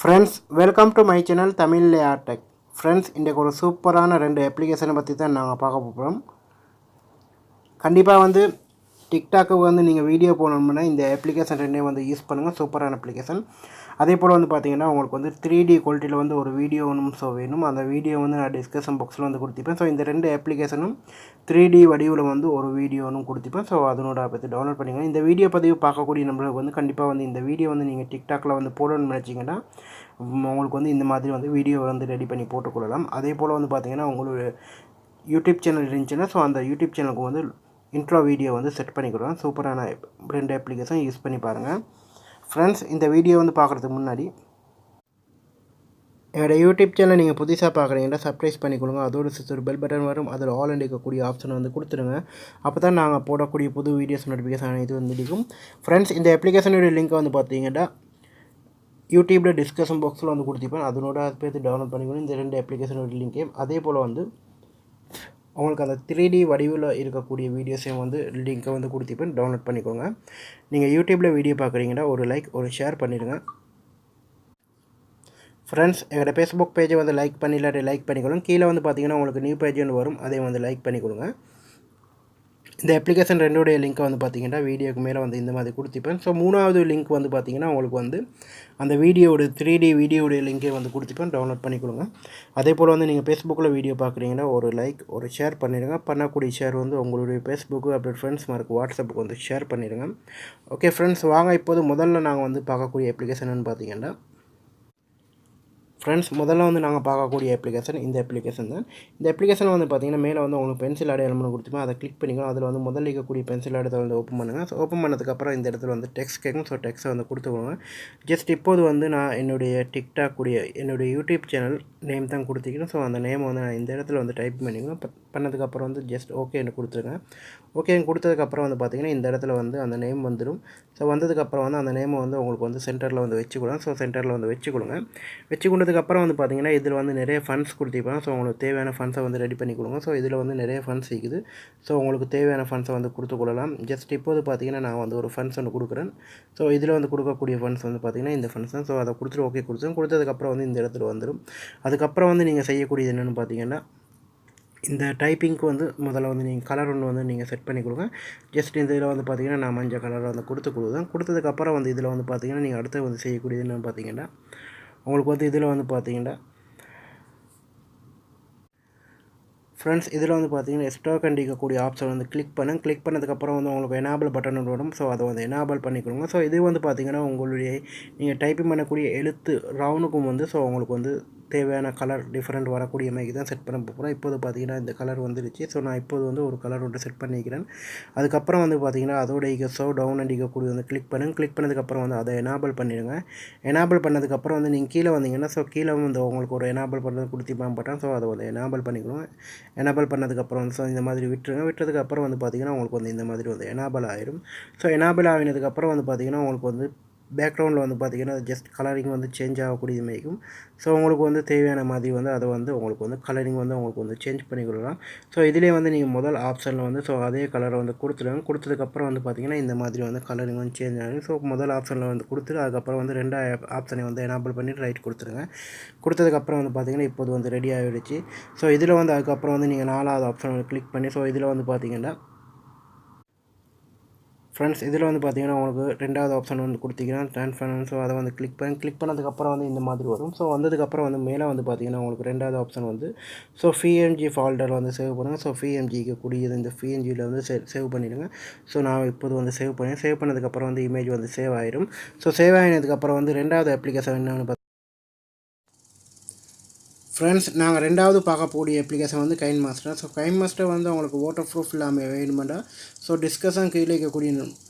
Friends, welcome to my channel Tamil Layer Tech. Friends, இன்றைக்கு ஒரு சூப்பரான ரெண்டு அப்ளிகேஷனை பற்றி தான் நாங்கள் பார்க்க போகிறோம். கண்டிப்பாக வந்து டிக்டாக்கு வந்து நீங்கள் வீடியோ போடணும்னா இந்த அப்ளிகேஷன் ரெண்டையும் வந்து யூஸ் பண்ணுங்கள். சூப்பரான அப்ளிகேஷன். அதே போல் வந்து பார்த்தீங்கன்னா உங்களுக்கு வந்து 3D குவாலிட்டியில் வந்து ஒரு வீடியோ ஒன்று வேணும். அந்த வீடியோ வந்து நான் டிஸ்கஷன் பாக்ஸில் வந்து கொடுத்துப்பேன். ஸோ இந்த ரெண்டு அப்ளிகேஷனும் 3D வடிவில் வந்து ஒரு வீடியோ ஒன்று கொடுத்துப்பேன். ஸோ அதனோட பற்றி டவுன்லோட் பண்ணிக்கலாம். இந்த வீடியோ பதிவு பார்க்கக்கூடிய நம்மளுக்கு வந்து கண்டிப்பாக வந்து இந்த வீடியோ வந்து நீங்கள் டிக்டாக்கில் வந்து போடணும்னு நினச்சிங்கன்னா உங்களுக்கு வந்து இந்த மாதிரி வந்து வீடியோ வந்து ரெடி பண்ணி போட்டுக்கொள்ளலாம். அதே போல் வந்து பார்த்தீங்கன்னா உங்களுக்கு யூடியூப் சேனல் இருந்துச்சுன்னா ஸோ அந்த யூடியூப் சேனலுக்கு வந்து இன்ட்ரோ வீடியோ வந்து செட் பண்ணிக்கிறோம். சூப்பரான ரெண்டு அப்ளிகேஷன் யூஸ் பண்ணி பாருங்கள். ஃப்ரெண்ட்ஸ், இந்த வீடியோ வந்து பார்க்குறதுக்கு முன்னாடி என்னோடய யூடியூப் சேனல் நீங்கள் புதுசாக பார்க்குறீங்கன்னா சப்ஸ்கிரைப் பண்ணிக்கொள்ளுங்க. அதோடு சேர்த்து ஒரு பெல் பட்டன் வரும். அதில் ஆல் இருக்கக்கூடிய ஆப்ஷனை வந்து கொடுத்துருங்க. அப்போ தான் நாங்கள் போடக்கூடிய புது வீடியோஸ் நோட்டிஃபிகேஷன் இது வந்து இருக்கும். ஃப்ரெண்ட்ஸ், இந்த அப்ளிகேஷனுடைய லிங்க்கை வந்து பார்த்தீங்கன்னா யூடியூப்பில் டிஸ்கஷன் பாக்ஸில் வந்து கொடுத்துப்பேன். அதனோட சேர்த்து டவுன்லோட் பண்ணிக்கணும் இந்த ரெண்டு அப்ளிகேஷனோட லிங்க்கையும். அதே போல் வந்து உங்களுக்கு அந்த 3D வடிவில் இருக்கக்கூடிய வீடியோஸையும் வந்து லிங்க்கை வந்து கொடுத்துப்பேன். டவுன்லோட் பண்ணிக்கோங்க. நீங்கள் யூடியூப்பில் வீடியோ பார்க்குறீங்கன்னா ஒரு லைக் ஒரு ஷேர் பண்ணிடுங்க. ஃப்ரெண்ட்ஸ், எங்களோட ஃபேஸ்புக் பேஜை வந்து லைக் பண்ணிடலாட்டி லைக் பண்ணிக்கொள்ளுங்க. கீழே வந்து பார்த்தீங்கன்னா உங்களுக்கு நியூ பேஜ் ஒன்று வரும். அதை வந்து லைக் பண்ணிக்கொள்ளுங்க. இந்த அப்ளிகேஷன் ரெண்டோடைய லிங்க்கை வந்து பார்த்தீங்கன்னா வீடியோக்கு மேலே வந்து இந்த மாதிரி கொடுத்துப்பேன். ஸோ மூணாவது லிங்க் வந்து பார்த்தீங்கன்னா உங்களுக்கு வந்து அந்த வீடியோட 3D வீடியோடைய லிங்கை வந்து கொடுத்துப்பேன். டவுன்லோட் பண்ணிக்கொள்ளுங்க. அதே போல் வந்து நீங்கள் ஃபேஸ்புக்கில் வீடியோ பார்க்குறீங்கன்னா ஒரு லைக் ஒரு ஷேர் பண்ணிடுங்க. பண்ணக்கூடிய ஷேர் வந்து உங்களுடைய ஃபேஸ்புக்கு அப்படி ஃப்ரெண்ட்ஸ் மார்க்கு வாட்ஸ்அப்புக்கு வந்து ஷேர் பண்ணிடுங்க. ஓகே ஃப்ரெண்ட்ஸ், வாங்க இப்போது முதல்ல நாங்கள் வந்து பார்க்கக்கூடிய அப்ளிகேஷன் பார்த்தீங்கன்னா ஃப்ரெண்ட்ஸ் முதல்ல வந்து நாங்கள் பார்க்கக்கூடிய அப்ளிகேஷன் இந்த அப்ளிகேஷன் தான். இந்த அப்ளிகேஷன் வந்து பார்த்தீங்கன்னா மேலே வந்து உங்களுக்கு பென்சில் அடையாளம்னு கொடுத்துப்போம். அதை கிளிக் பண்ணிக்கலாம். அதில் வந்து முதல்ல இருக்கக்கூடிய பென்சில் அடையாளத்தை வந்து ஓப்பன் பண்ணுங்கள். ஸோ ஓப்பன் பண்ணதுக்கப்புறம் இந்த இடத்துல வந்து டெக்ஸ்ட் கேட்கும். ஸோ டெக்ஸ்ட்டை வந்து கொடுத்துக்கோங்க. ஜஸ்ட் இப்போது வந்து நான் என்னுடைய டிக்டாக் கூடிய என்னுடைய யூடியூப் சேனல் நேம் தான் கொடுத்துக்கணும். ஸோ அந்த நேமை வந்து நான் இந்த இடத்துல வந்து டைப் பண்ணிக்கணும். பண்ணதுக்கப்புறம் வந்து ஜஸ்ட் ஓகேன்னு கொடுத்துருங்க. ஓகேன்னு கொடுத்ததுக்கப்புறம் வந்து பார்த்தீங்கன்னா இந்த இடத்துல வந்து அந்த நேம் வந்துடும். ஸோ வந்ததுக்கப்புறம் வந்து அந்த நேமை வந்து உங்களுக்கு வந்து சென்டரில் வந்து வச்சுக்கொடுங்க. ஸோ சென்டரில் வந்து வச்சுக்கொடுங்க. வச்சுக்கொண்டதுக்கப்புறம் வந்து பார்த்தீங்கன்னா இதில் வந்து நிறைய ஃபண்ட்ஸ் கொடுத்திருப்பாங்க. ஸோ உங்களுக்கு தேவையான ஃபண்ட்ஸை வந்து ரெடி பண்ணி கொடுங்க. ஸோ இதில் வந்து நிறைய ஃபண்ட்ஸ் இருக்குது. ஸோ உங்களுக்கு தேவையான ஃபண்ட்ஸை வந்து கொடுத்துக்கொள்ளலாம். ஜஸ்ட் இப்போது பார்த்தீங்கன்னா நான் வந்து ஒரு ஃபண்ட்ஸ் ஒன்று கொடுக்குறேன். ஸோ இதில் வந்து கொடுக்கக்கூடிய ஃபண்ட்ஸ் வந்து பார்த்தீங்கன்னா இந்த ஃபண்ட்ஸ் தான். ஸோ அதை கொடுத்துட்டு ஓகே கொடுத்ததுக்கப்புறம் வந்து இந்த இடத்துல வந்துடும். அதுக்கப்புறம் வந்து நீங்கள் செய்யக்கூடியது என்னென்னு பார்த்தீங்கன்னா இந்த டைப்பிங்க்கு வந்து முதல்ல வந்து நீங்கள் கலர் ஒன்று வந்து நீங்கள் செட் பண்ணி கொடுங்க. ஜஸ்ட் இந்த இதில் வந்து பார்த்தீங்கன்னா நான் மஞ்சள் கலரில் வந்து கொடுத்துருவேன். கொடுத்ததுக்கப்புறம் வந்து இதில் வந்து பார்த்தீங்கன்னா நீங்கள் அடுத்து வந்து செய்யக்கூடியது என்னென்னு பார்த்தீங்கன்னா உங்களுக்கு வந்து இதில் வந்து பார்த்தீங்கன்னா ஃப்ரெண்ட்ஸ் இதில் வந்து பார்த்தீங்கன்னா ஸ்டாக் கண்டிக்கக்கூடிய ஆப்ஷன் வந்து கிளிக் பண்ணதுக்கப்புறம் வந்து உங்களுக்கு எனாபிள் பட்டன் வரும். ஸோ அதை வந்து எனாபிள் பண்ணிக்கொடுங்க. ஸோ இது வந்து பார்த்தீங்கன்னா உங்களுடைய நீங்கள் டைப்பிங் பண்ணக்கூடிய எழுத்து ரவுனுக்கும் வந்து ஸோ உங்களுக்கு வந்து தேவையான கலர் டிஃப்ரெண்ட் வரக்கூடிய மாதிரி தான் செட் பண்ண போகிறோம். இப்போது பார்த்தீங்கன்னா இந்த கலர் வந்துருச்சு. ஸோ நான் இப்போது வந்து ஒரு கலர் ஒன்று செட் பண்ணிக்கிறேன். அதுக்கப்புறம் வந்து பார்த்தீங்கன்னா அதோட ஸோ டவுன் அடிக்கக்கூடிய வந்து கிளிக் பண்ணதுக்கப்புறம் வந்து அதை எனாபிள் பண்ணிடுங்க. எனாபிள் பண்ணதுக்கப்புறம் வந்து நீங்கள் கீழே வந்தீங்கன்னா ஸோ கீழே வந்து உங்களுக்கு ஒரு எனாபிள் பண்ணுறது கொடுத்திப்பான் பட்டன். ஸோ அதை வந்து எனாபிள் பண்ணிக்கணும். எனாபிள் பண்ணதுக்கப்புறம் வந்து ஸோ இந்த மாதிரி விட்டதுக்கப்புறம் வந்து பார்த்திங்கன்னா உங்களுக்கு வந்து இந்த மாதிரி வந்து எனாபிள் ஆயிடும். ஸோ எனாபிள் ஆகினதுக்கப்புறம் வந்து பார்த்திங்கன்னா உங்களுக்கு வந்து பேக்ரவுண்டில் வந்து பார்த்திங்கன்னா ஜஸ்ட் கலரிங் வந்து சேஞ்ச் ஆகக்கூடிய மாதிரிக்கும். ஸோ உங்களுக்கு வந்து தேவையான மாதிரி வந்து அதை வந்து உங்களுக்கு வந்து கலரிங் வந்து உங்களுக்கு வந்து சேஞ்ச் பண்ணி கொடுக்கலாம். ஸோ இதிலே வந்து நீங்கள் முதல் ஆப்ஷனில் வந்து ஸோ அதே கலரை வந்து கொடுத்துருங்க. கொடுத்ததுக்கப்புறம் வந்து பார்த்திங்கன்னா இந்த மாதிரி வந்து கலரிங் வந்து சேஞ்ச் ஆகும். ஸோ முதல் ஆப்ஷனில் வந்து கொடுத்துட்டு அதுக்கப்புறம் வந்து ரெண்டாவது ஆப்ஷனை வந்து எனாபிள் பண்ணிவிட்டு ரைட் கொடுத்துருங்க. கொடுத்ததுக்கப்புறம் வந்து பார்த்திங்கன்னா இப்போது வந்து ரெடி ஆகிடுச்சு. ஸோ இதில் வந்து அதுக்கப்புறம் வந்து நீங்கள் நாலாவது ஆப்ஷன் வந்து கிளிக் பண்ணி ஸோ இதில் வந்து பார்த்திங்கன்னா ஃப்ரெண்ட்ஸ் இதில் வந்து பார்த்தீங்கன்னா உங்களுக்கு ரெண்டாவது ஆப்ஷன் வந்து கொடுத்திங்கன்னா ட்ரான்ஸ்ஃபர். ஸோ அதை வந்து கிளிக் பண்ணதுக்கப்புறம் வந்து இந்த மாதிரி வரும். ஸோ வந்ததுக்கப்புறம் வந்து மேலே வந்து பார்த்தீங்கன்னா உங்களுக்கு ரெண்டாவது ஆப்ஷன் வந்து ஸோ பிஎன்ஜி ஃபால்டரில் வந்து சேவ் பண்ணுங்கள். ஸோ பிஎன்ஜிக்கு கூடியது இந்த பிஎன்ஜியில் வந்து சேவ் பண்ணிவிடுங்க. ஸோ நான் இப்போது வந்து சேவ் பண்ணதுக்கப்புறம் வந்து இமேஜ் வந்து சேவ் ஆயிடும். ஸோ சேவ் ஆகினதுக்கப்புறம் வந்து ரெண்டாவது அப்ளிகேஷன் என்னென்னு ஃப்ரெண்ட்ஸ் நாங்கள் ரெண்டாவது பார்க்கக்கூடிய அப்ளிகேஷன் வந்து கைன் மாஸ்டர். ஸோ கைன் மாஸ்டர் வந்து உங்களுக்கு வாட்டர் ப்ரூஃப் இல்லாமல் வேணுமெண்டா ஸோ டிஸ்கஷன் கீழே இருக்கக்கூடிய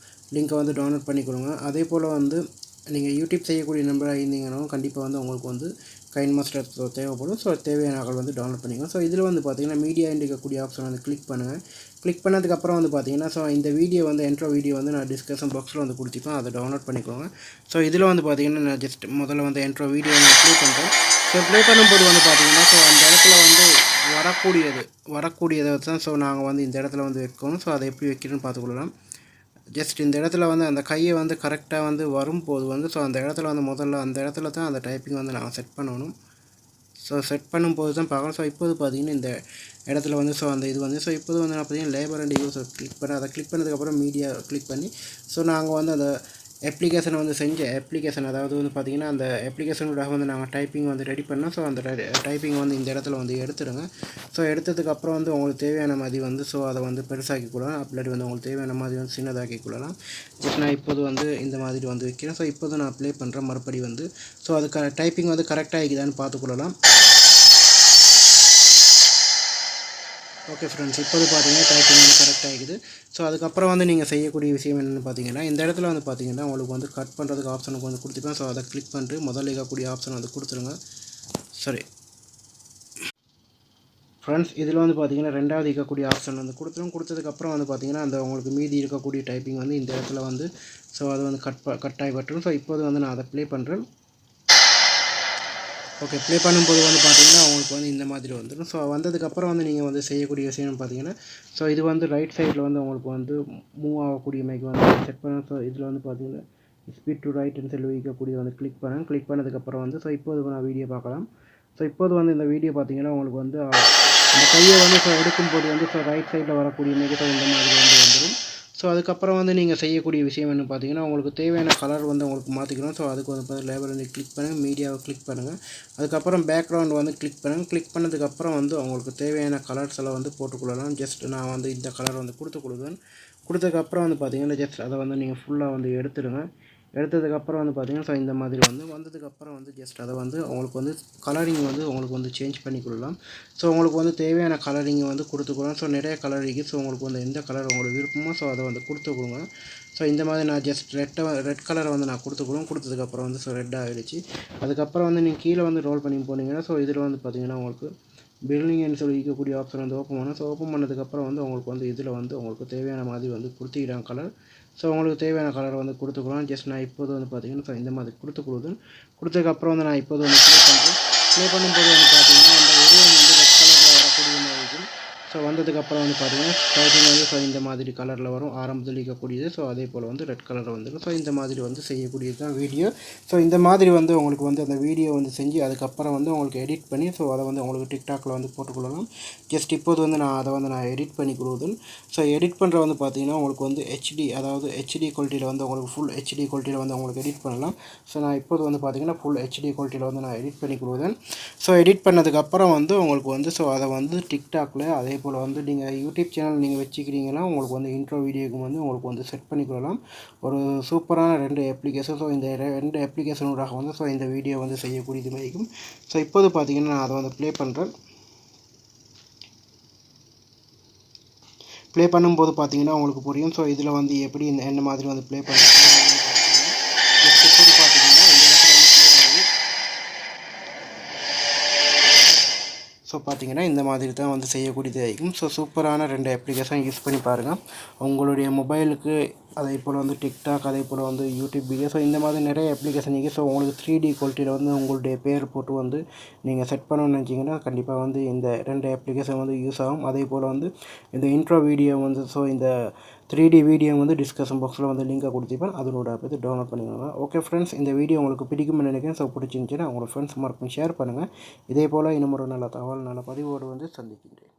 லிங்க்கை வந்து டவுன்லோட் பண்ணிக்கொடுங்க. அதே போல் வந்து நீங்கள் யூடியூப் செய்யக்கூடிய நம்பராக இருந்தீங்கன்னா கண்டிப்பாக வந்து உங்களுக்கு வந்து கைன் மாஸ்டர் தேவைப்படும். ஸோ தேவையான ஆட்கள் வந்து டவுன்லோட் பண்ணிக்கோங்க. ஸோ இதில் வந்து பார்த்தீங்கன்னா மீடியா இருக்கக்கூடிய ஆப்ஷன் வந்து கிளிக் பண்ணுங்கள். கிளிக் பண்ணதுக்கப்புறம் வந்து பார்த்தீங்கன்னா ஸோ இந்த வீடியோ வந்து என்ட்ரோ வீடியோ வந்து நான் டிஸ்கஷன் பாக்ஸில் வந்து கொடுத்துப்பேன். அதை டவுன்லோட் பண்ணிக்கோங்க. ஸோ இதில் வந்து பார்த்தீங்கன்னா நான் ஜஸ்ட் முதல்ல வந்து என்ட்ரோ வீடியோ வந்து ப்ளே பண்ணுறேன். ஸோ ப்ளே பண்ணும்போது வந்து பார்த்தீங்கன்னா ஸோ அந்த இடத்துல வந்து வரக்கூடியதை தான் ஸோ நாங்கள் வந்து இந்த இடத்துல வந்து வைக்கணும். ஸோ அதை எப்படி வைக்கணும்னு பார்த்துக்கொள்ளலாம். ஜஸ்ட் இந்த இடத்துல வந்து அந்த கையை வந்து கரெக்டாக வந்து வரும்போது வந்து ஸோ அந்த இடத்துல வந்து முதல்ல அந்த இடத்துல தான் அந்த டைப்பிங் வந்து நான் செட் பண்ணணும். ஸோ செட் பண்ணும்போது தான் பார்க்கலாம். ஸோ இப்போது பார்த்தீங்கன்னா இந்த இடத்துல வந்து ஸோ அந்த இது வந்து ஸோ இப்போது வந்து நான் பார்த்தீங்கன்னா லேபர் அண்ட் யூஸ் கிளிக் பண்ணேன். அதை கிளிக் பண்ணதுக்கப்புறம் மீடியா கிளிக் பண்ணி ஸோ நாங்கள் வந்து அந்த அப்ளிகேஷனை வந்து செஞ்ச அப்ளிகேஷன் அதாவது வந்து பார்த்திங்கன்னா அந்த அப்ளிகேஷனோட வந்து நாங்கள் டைப்பிங் வந்து ரெடி பண்ணோம். ஸோ அந்த டைப்பிங் வந்து இந்த இடத்துல வந்து எடுத்துடுங்க. ஸோ எடுத்ததுக்கப்புறம் வந்து உங்களுக்கு தேவையான மாதிரி வந்து ஸோ அதை வந்து பெருசாக்கி கொள்ளலாம். அப்படி வந்து உங்களுக்கு தேவையான மாதிரி வந்து சின்னதாக்கி கொள்ளலாம். ஜஸ்ட் நான் இப்போது வந்து இந்த மாதிரி வந்து வைக்கிறேன். ஸோ இப்போது நான் ப்ளே பண்ணுறேன் மறுபடி வந்து ஸோ அது டைப்பிங் வந்து கரெக்டாக இருக்குதான்னு பார்த்துக்கொள்ளலாம். ஓகே ஃப்ரெண்ட்ஸ், இப்போது பார்த்தீங்கன்னா டைப்பிங் வந்து கரெக்டாக இருக்குது. ஸோ அதுக்கப்புறம் வந்து நீங்கள் செய்யக்கூடிய விஷயம் என்னென்னு பார்த்தீங்கன்னா இந்த இடத்துல வந்து பார்த்தீங்கன்னா உங்களுக்கு வந்து கட் பண்ணுறதுக்கு ஆப்ஷனுக்கு வந்து கொடுத்துருப்பேன். ஸோ அதை கிளிக் பண்ணிட்டு முதல்ல இருக்கக்கூடிய ஆப்ஷன் வந்து கொடுத்துருங்க. சரி ஃப்ரெண்ட்ஸ், இதில் வந்து பார்த்தீங்கன்னா ரெண்டாவது இருக்கக்கூடிய ஆப்ஷன் வந்து கொடுத்ததுக்கப்புறம் வந்து பார்த்தீங்கன்னா அந்த உங்களுக்கு மீதி இருக்கக்கூடிய டைப்பிங் வந்து இந்த இடத்துல வந்து ஸோ அது வந்து கட் ஆகிப்பட்டுரும். ஸோ இப்போது வந்து நான் அதை ப்ளே பண்ணுறேன். ஓகே, ப்ளே பண்ணும்போது வந்து பார்த்தீங்கன்னா உங்களுக்கு வந்து இந்த மாதிரி வந்துடும். ஸோ வந்ததுக்கப்புறம் வந்து நீங்கள் வந்து செய்யக்கூடிய விஷயம்னு பார்த்தீங்கன்னா ஸோ இது வந்து ரைட் சைடில் வந்து உங்களுக்கு வந்து மூவ் ஆகக்கூடிய மைக்கு வந்து செட் பண்ண. ஸோ இதில் வந்து பார்த்தீங்கன்னா ஸ்பீட் டு ரைட்னு சொல்லி வைக்கக்கூடிய வந்து கிளிக் பண்ணதுக்கப்புறம் வந்து ஸோ இப்போது நான் வீடியோ பார்க்கலாம். ஸோ இப்போது வந்து இந்த வீடியோ பார்த்தீங்கன்னா உங்களுக்கு வந்து அந்த கையை வந்து ஸோ எடுக்கும்போது வந்து ஸோ ரைட் சைடில் வரக்கூடிய மைக்கு ஸோ இந்த மாதிரி வந்து வந்துடும். ஸோ அதுக்கப்புறம் வந்து நீங்கள் செய்யக்கூடிய விஷயம் என்ன பார்த்தீங்கன்னா உங்களுக்கு தேவையான கலர் வந்து உங்களுக்கு மாற்றிக்கணும். ஸோ அதுக்கு வந்து லேபர் வந்து கிளிக் பண்ணுங்கள், மீடியாவை கிளிக் பண்ணுங்கள், அதுக்கப்புறம் பேக்ரவுண்ட் வந்து கிளிக் பண்ணுங்கள். கிளிக் பண்ணதுக்கப்புறம் வந்து உங்களுக்கு தேவையான கலர்ஸ் எல்லாம் வந்து போட்டுக்கொள்ளலாம். ஜஸ்ட் நான் வந்து இந்த கலர் வந்து கொடுத்ததுக்கப்புறம் வந்து பார்த்தீங்கன்னா ஜஸ்ட் அதை வந்து நீங்கள் ஃபுல்லாக வந்து எடுத்துடுங்க. எடுத்ததுக்கப்புறம் வந்து பார்த்தீங்கன்னா ஸோ இந்த மாதிரி வந்து வந்ததுக்கப்புறம் வந்து ஜஸ்ட் அதை வந்து உங்களுக்கு வந்து கலரிங் வந்து உங்களுக்கு வந்து சேஞ்ச் பண்ணிக்கொள்ளலாம். ஸோ உங்களுக்கு வந்து தேவையான கலரிங்கை வந்து கொடுத்துக்கலாம். ஸோ நிறைய கலர் இருக்குது. ஸோ உங்களுக்கு வந்து எந்த கலர் உங்களுக்கு விருப்பமோ ஸோ அதை வந்து கொடுத்துக்கோங்க. ஸோ இந்த மாதிரி நான் ஜஸ்ட் ரெட் கலரை வந்து நான் கொடுத்ததுக்கப்புறம் வந்து ஸோ ரெட் ஆகிடுச்சு. அதுக்கப்புறம் வந்து நீங்கள் கீழே வந்து ரோல் பண்ணி போனீங்கன்னா ஸோ இதில் வந்து பார்த்தீங்கன்னா உங்களுக்கு பில்லிங்னு சொல்லி இருக்கக்கூடிய ஆப்ஷன் வந்து ஓப்பன் பண்ணணும். ஸோ ஓப்பன் பண்ணதுக்கப்புறம் வந்து உங்களுக்கு வந்து இதில் வந்து உங்களுக்கு தேவையான மாதிரி வந்து கொடுத்துக்கிட்டாங்க கலர். ஸோ உங்களுக்கு தேவையான கலர் வந்து கொடுத்துக்கலாம். ஜஸ்ட் நான் இப்போது வந்து பார்த்தீங்கன்னா ஸோ இந்த மாதிரி கொடுத்ததுக்கப்புறம் வந்து நான் இப்போது வந்து ப்ளே பண்ணும்போது வந்து பார்த்தீங்கன்னா அந்த உருவம் வந்து ரெட் கலரில் வரக்கூடிய மாதிரி இருக்கும். ஸோ வந்ததுக்கப்புறம் வந்து பார்த்தீங்கன்னா டைப்பிங் வந்து ஸோ இந்த மாதிரி கலரில் வரும், ஆரம்பத்தில் இருக்கக்கூடியது. ஸோ அதே போல் வந்து ரெட் கலரில் வந்துடும். ஸோ இந்த மாதிரி வந்து செய்யக்கூடியது தான் வீடியோ. ஸோ இந்த மாதிரி வந்து உங்களுக்கு வந்து அந்த வீடியோ வந்து செஞ்சு அதுக்கப்புறம் வந்து உங்களுக்கு எடிட் பண்ணி ஸோ அதை வந்து உங்களுக்கு டிக்டாக்ல வந்து போட்டுக்கொள்ளலாம். ஜஸ்ட் இப்போது வந்து நான் எடிட் பண்ணி கொடுக்குறேன். ஸோ எடிட் பண்ணுற வந்து பார்த்தீங்கன்னா உங்களுக்கு வந்து அதாவது ஹெச்டி குவாலிட்டியில் வந்து உங்களுக்கு ஃபுல் ஹெச்டி குவாலிட்டியில் வந்து உங்களுக்கு எடிட் பண்ணலாம். ஸோ நான் இப்போது வந்து பார்த்தீங்கன்னா ஃபுல் ஹெச்டி குவாலிட்டியில் வந்து நான் எடிட் பண்ணி கொடுக்குறேன். ஸோ எடிட் பண்ணதுக்கப்புறம் வந்து உங்களுக்கு வந்து ஸோ அதை வந்து டிக்டாக்ல அதே போல் வந்து நீங்கள் யூடியூப் சேனல் நீங்கள் வச்சுக்கிறீங்கன்னா உங்களுக்கு வந்து இன்ட்ரோ வீடியோக்கு வந்து உங்களுக்கு வந்து செட் பண்ணிக்கொள்ளலாம். ஒரு சூப்பரான 2 அப்ளிகேஷன். ஸோ இந்த 2 அப்ளிகேஷனோட வந்து ஸோ இந்த வீடியோ வந்து செய்யக்கூடியது மாதிரிக்கும். ஸோ இப்போது பார்த்தீங்கன்னா நான் அதை வந்து ப்ளே பண்ணுறேன். ப்ளே பண்ணும்போது பார்த்தீங்கன்னா உங்களுக்கு புரியும். ஸோ இதில் வந்து எப்படி என்ன மாதிரி வந்து ப்ளே பண்ணுறது இப்போது பார்த்தீங்கன்னா இந்த இடத்துல வந்து ப்ளே ஆகுது. ஸோ பார்த்தீங்கன்னா இந்த மாதிரி தான் வந்து செய்யக்கூடியது இருக்கும். ஸோ சூப்பரான 2 அப்ளிகேஷன் யூஸ் பண்ணி பாருங்கள். உங்களுடைய மொபைலுக்கு அதே போல் வந்து டிக்டாக் அதே போல் வந்து யூடியூப் வீடியோ ஸோ இந்த மாதிரி நிறைய அப்ளிகேஷன் இருக்குது. ஸோ உங்களுக்கு 3D குவாலிட்டியில் வந்து உங்களுடைய பேர் போட்டு வந்து நீங்கள் செட் பண்ணணும்னு நினச்சிங்கன்னா கண்டிப்பாக வந்து இந்த 2 அப்ளிகேஷன் வந்து யூஸ் ஆகும். அதே போல் வந்து இந்த இன்ட்ரோ வீடியோ வந்து ஸோ இந்த 3D வீடியோ வந்து டிஸ்கஷன் பாக்ஸில் வந்து லிங்கை கொடுத்துப்பேன். அதனோட பார்த்து டவுன்லோட் பண்ணிக்கோங்க. ஓகே ஃப்ரெண்ட்ஸ், இந்த வீடியோ உங்களுக்கு பிடிக்கும்னு நினைக்கிறேன். ஸோ பிடிச்சிருந்துச்சுன்னா உங்களோட ஃப்ரெண்ட்ஸ் மார்க்கும் ஷேர் பண்ணுங்கள். இதே போல் இன்னும் ஒரு நல்ல தகவல் நல்ல பதிவோடு வந்து சந்திக்கின்றேன்.